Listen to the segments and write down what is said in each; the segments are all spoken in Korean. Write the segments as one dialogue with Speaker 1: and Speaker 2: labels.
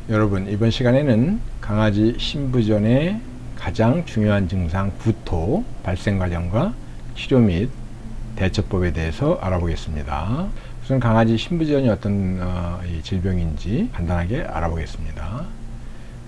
Speaker 1: 여러분, 이번 시간에는 강아지 신부전의 가장 중요한 증상 구토 발생 과정과 치료 및 대처법에 대해서 알아보겠습니다. 우선 강아지 신부전이 어떤 질병인지 간단하게 알아보겠습니다.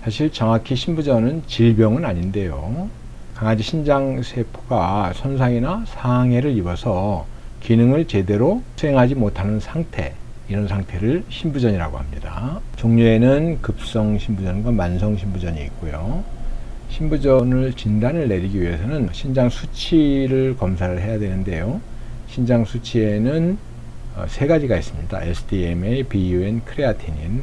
Speaker 1: 사실 정확히 신부전은 질병은 아닌데요, 강아지 신장세포가 손상이나 상해를 입어서 기능을 제대로 수행하지 못하는 상태, 이런 상태를 신부전이라고 합니다. 종류에는 급성 신부전과 만성 신부전이 있고요. 신부전을 진단을 내리기 위해서는 신장 수치를 검사를 해야 되는데요, 신장 수치에는 세 가지가 있습니다. SDMA, BUN, 크레아티닌.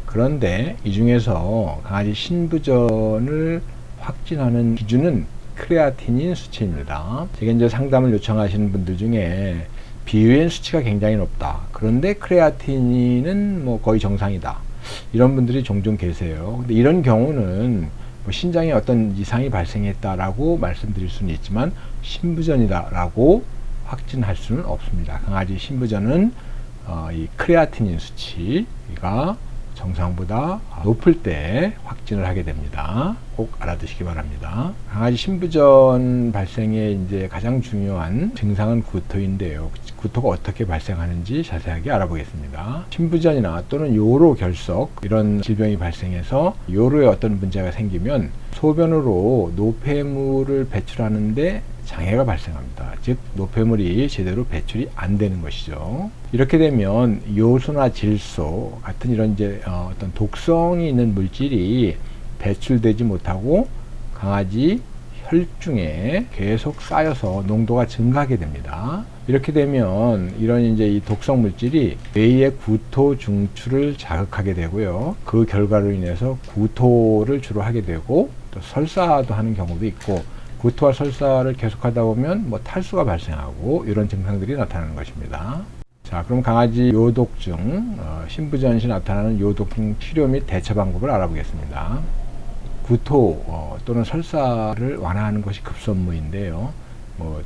Speaker 1: 그런데 이 중에서 강아지 신부전을 확진하는 기준은 크레아티닌 수치입니다. 제게 이제 상담을 요청하시는 분들 중에 BUN 수치가 굉장히 높다, 그런데 크레아티닌은 뭐 거의 정상이다, 이런 분들이 종종 계세요. 근데 이런 경우는 뭐 신장에 어떤 이상이 발생했다라고 말씀드릴 수는 있지만 신부전이다라고 확진할 수는 없습니다. 강아지 신부전은 이 크레아티닌 수치가 정상보다 높을 때 확진을 하게 됩니다. 꼭 알아두시기 바랍니다. 강아지 신부전 발생의 이제 가장 중요한 증상은 구토인데요. 구토가 어떻게 발생하는지 자세하게 알아보겠습니다. 신부전이나 또는 요로 결석, 이런 질병이 발생해서 요로에 어떤 문제가 생기면 소변으로 노폐물을 배출하는데 장애가 발생합니다. 즉 노폐물이 제대로 배출이 안 되는 것이죠. 이렇게 되면 요소나 질소 같은 이런 이제 어떤 독성이 있는 물질이 배출되지 못하고 강아지 혈중에 계속 쌓여서 농도가 증가하게 됩니다. 이렇게 되면 이런 이제 이 독성 물질이 뇌의 구토 중추를 자극하게 되고요, 그 결과로 인해서 구토를 주로 하게 되고 또 설사도 하는 경우도 있고, 구토와 설사를 계속하다 보면 뭐 탈수가 발생하고 이런 증상들이 나타나는 것입니다. 자, 그럼 강아지 요독증, 신부전 시 나타나는 요독증 치료 및 대처 방법을 알아보겠습니다. 구토 또는 설사를 완화하는 것이 급선무인데요, 뭐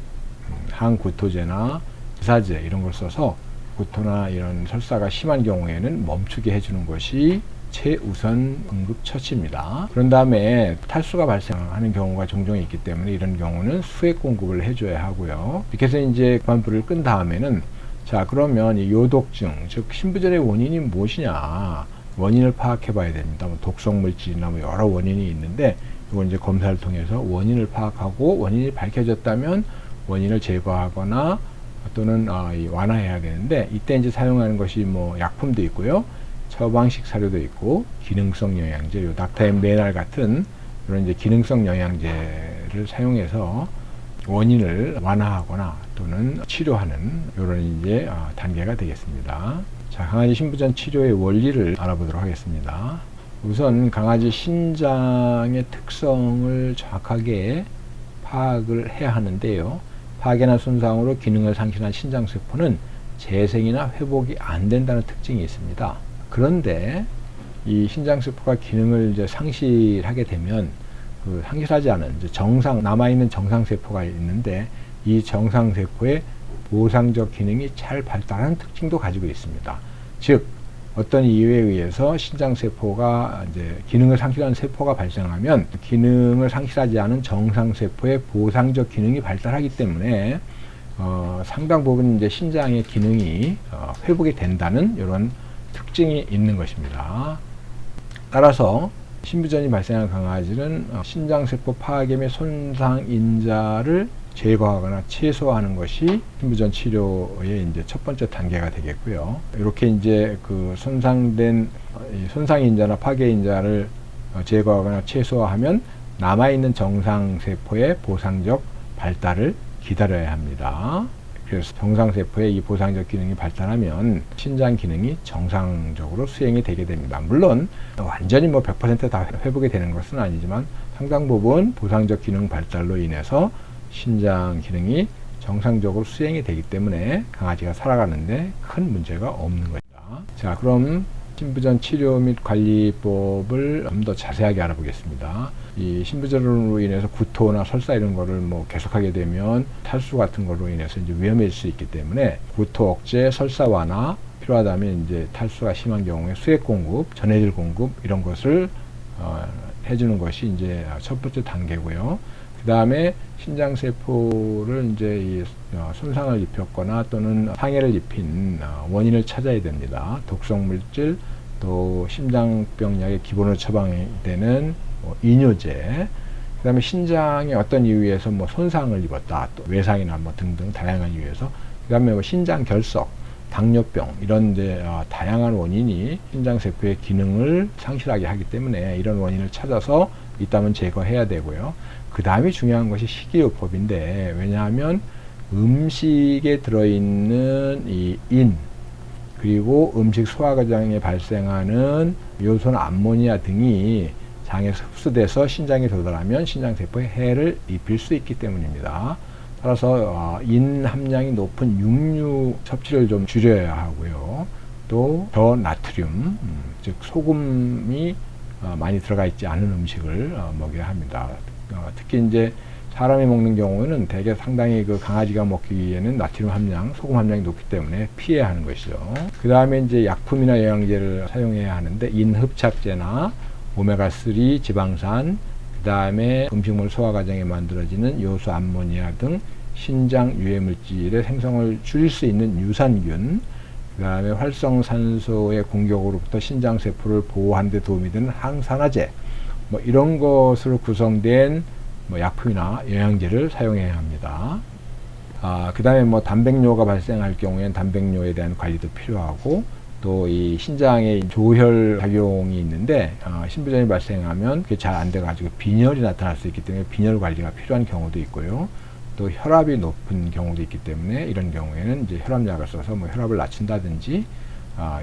Speaker 1: 항구토제나 주사제 이런 걸 써서 구토나 이런 설사가 심한 경우에는 멈추게 해주는 것이 최우선 응급 처치입니다. 그런 다음에 탈수가 발생하는 경우가 종종 있기 때문에 이런 경우는 수액 공급을 해줘야 하고요. 이렇게 해서 이제 그만 불을 끈 다음에는, 자, 그러면 이 요독증, 즉 신부전의 원인이 무엇이냐, 원인을 파악해 봐야 됩니다. 뭐 독성 물질이나 뭐 여러 원인이 있는데 이걸 이제 검사를 통해서 원인을 파악하고, 원인이 밝혀졌다면 원인을 제거하거나 또는 완화해야 되는데, 이때 이제 사용하는 것이 뭐 약품도 있고요, 처방식 사료도 있고, 기능성 영양제, 요 닥타엠베날 같은 이런 이제 기능성 영양제를 사용해서 원인을 완화하거나 또는 치료하는 이런 이제 단계가 되겠습니다. 자, 강아지 신부전 치료의 원리를 알아보도록 하겠습니다. 우선 강아지 신장의 특성을 정확하게 파악을 해야 하는데요, 파괴나 손상으로 기능을 상실한 신장세포는 재생이나 회복이 안 된다는 특징이 있습니다. 그런데 이 신장세포가 기능을 이제 상실하게 되면 상실하지 않은 이제 남아있는 정상세포가 있는데, 이 정상세포의 보상적 기능이 잘 발달하는 특징도 가지고 있습니다. 즉 어떤 이유에 의해서 신장세포가 이제 기능을 상실하는 세포가 발생하면 기능을 상실하지 않은 정상세포의 보상적 기능이 발달하기 때문에 상당 부분 이제 신장의 기능이 회복이 된다는 이런 특징이 있는 것입니다. 따라서 신부전이 발생한 강아지는 신장세포 파괴 및 손상 인자를 제거하거나 최소화하는 것이 신부전 치료의 이제 첫 번째 단계가 되겠고요. 이렇게 이제 그 손상된 손상 인자나 파괴 인자를 제거하거나 최소화하면 남아있는 정상세포의 보상적 발달을 기다려야 합니다. 그래서 정상세포의 이 보상적 기능이 발달하면 신장 기능이 정상적으로 수행이 되게 됩니다. 물론 완전히 뭐 100% 다 회복이 되는 것은 아니지만 상당 부분 보상적 기능 발달로 인해서 신장 기능이 정상적으로 수행이 되기 때문에 강아지가 살아가는데 큰 문제가 없는 것이다. 자, 그럼 신부전 치료 및 관리법을 좀 더 자세하게 알아보겠습니다. 이 신부전으로 인해서 구토나 설사 이런 거를 뭐 계속하게 되면 탈수 같은 거로 인해서 이제 위험해질 수 있기 때문에 구토 억제, 설사 완화, 필요하다면 이제 탈수가 심한 경우에 수액 공급, 전해질 공급 이런 것을 해주는 것이 이제 첫 번째 단계고요. 그 다음에 신장세포를 이제 손상을 입혔거나 또는 상해를 입힌 원인을 찾아야 됩니다. 독성물질, 또 심장병약의 기본으로 처방되는 이뇨제, 그 다음에 신장에 어떤 이유에서 뭐 손상을 입었다, 또 외상이나 뭐 등등 다양한 이유에서, 그 다음에 뭐 신장 결석, 당뇨병 이런 이제 다양한 원인이 신장세포의 기능을 상실하게 하기 때문에 이런 원인을 찾아서 있다면 제거해야 되고요. 그 다음에 중요한 것이 식이요법인데, 왜냐하면 음식에 들어있는 이 인, 그리고 음식 소화 과정에 발생하는 요소나 암모니아 등이 장에서 흡수돼서 신장에 도달하면 신장세포에 해를 입힐 수 있기 때문입니다. 따라서 인 함량이 높은 육류 섭취를 좀 줄여야 하고요. 또 저나트륨, 즉 소금이 많이 들어가 있지 않은 음식을 먹여야 합니다. 특히 이제 사람이 먹는 경우에는 대개 상당히 그 강아지가 먹기에는 나트륨 함량, 소금 함량이 높기 때문에 피해야 하는 것이죠. 그 다음에 이제 약품이나 영양제를 사용해야 하는데, 인흡착제나 오메가3 지방산, 그 다음에 음식물 소화 과정에 만들어지는 요소 암모니아 등 신장 유해 물질의 생성을 줄일 수 있는 유산균, 그 다음에 활성산소의 공격으로부터 신장세포를 보호하는 데 도움이 되는 항산화제, 뭐 이런 것으로 구성된 뭐 약품이나 영양제를 사용해야 합니다. 그 다음에 뭐 단백뇨가 발생할 경우에는 단백뇨에 대한 관리도 필요하고, 또 이 신장에 조혈 작용이 있는데 신부전이 발생하면 그게 잘 안 돼가지고 빈혈이 나타날 수 있기 때문에 빈혈 관리가 필요한 경우도 있고요. 또 혈압이 높은 경우도 있기 때문에 이런 경우에는 이제 혈압약을 써서 뭐 혈압을 낮춘다든지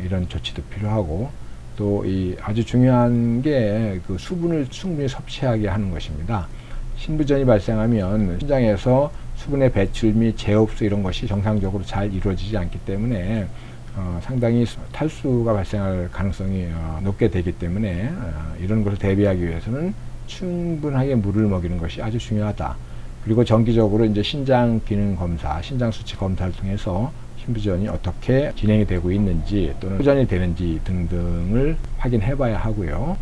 Speaker 1: 이런 조치도 필요하고, 또 이 아주 중요한 게 그 수분을 충분히 섭취하게 하는 것입니다. 신부전이 발생하면 신장에서 수분의 배출 및 재흡수 이런 것이 정상적으로 잘 이루어지지 않기 때문에 상당히 탈수가 발생할 가능성이 높게 되기 때문에 이런 것을 대비하기 위해서는 충분하게 물을 먹이는 것이 아주 중요하다. 그리고 정기적으로 이제 신장 기능 검사, 신장 수치 검사를 통해서 신부전이 어떻게 진행이 되고 있는지 또는 후전이 되는지 등등을 확인해 봐야 하고요.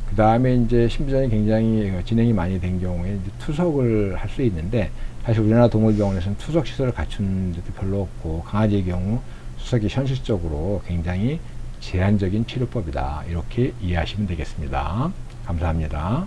Speaker 1: 그 다음에 이제 신부전이 굉장히 진행이 많이 된 경우에 이제 투석을 할 수 있는데, 사실 우리나라 동물병원에서는 투석 시설을 갖춘 데도 별로 없고, 강아지의 경우 투석이 현실적으로 굉장히 제한적인 치료법이다. 이렇게 이해하시면 되겠습니다. 감사합니다.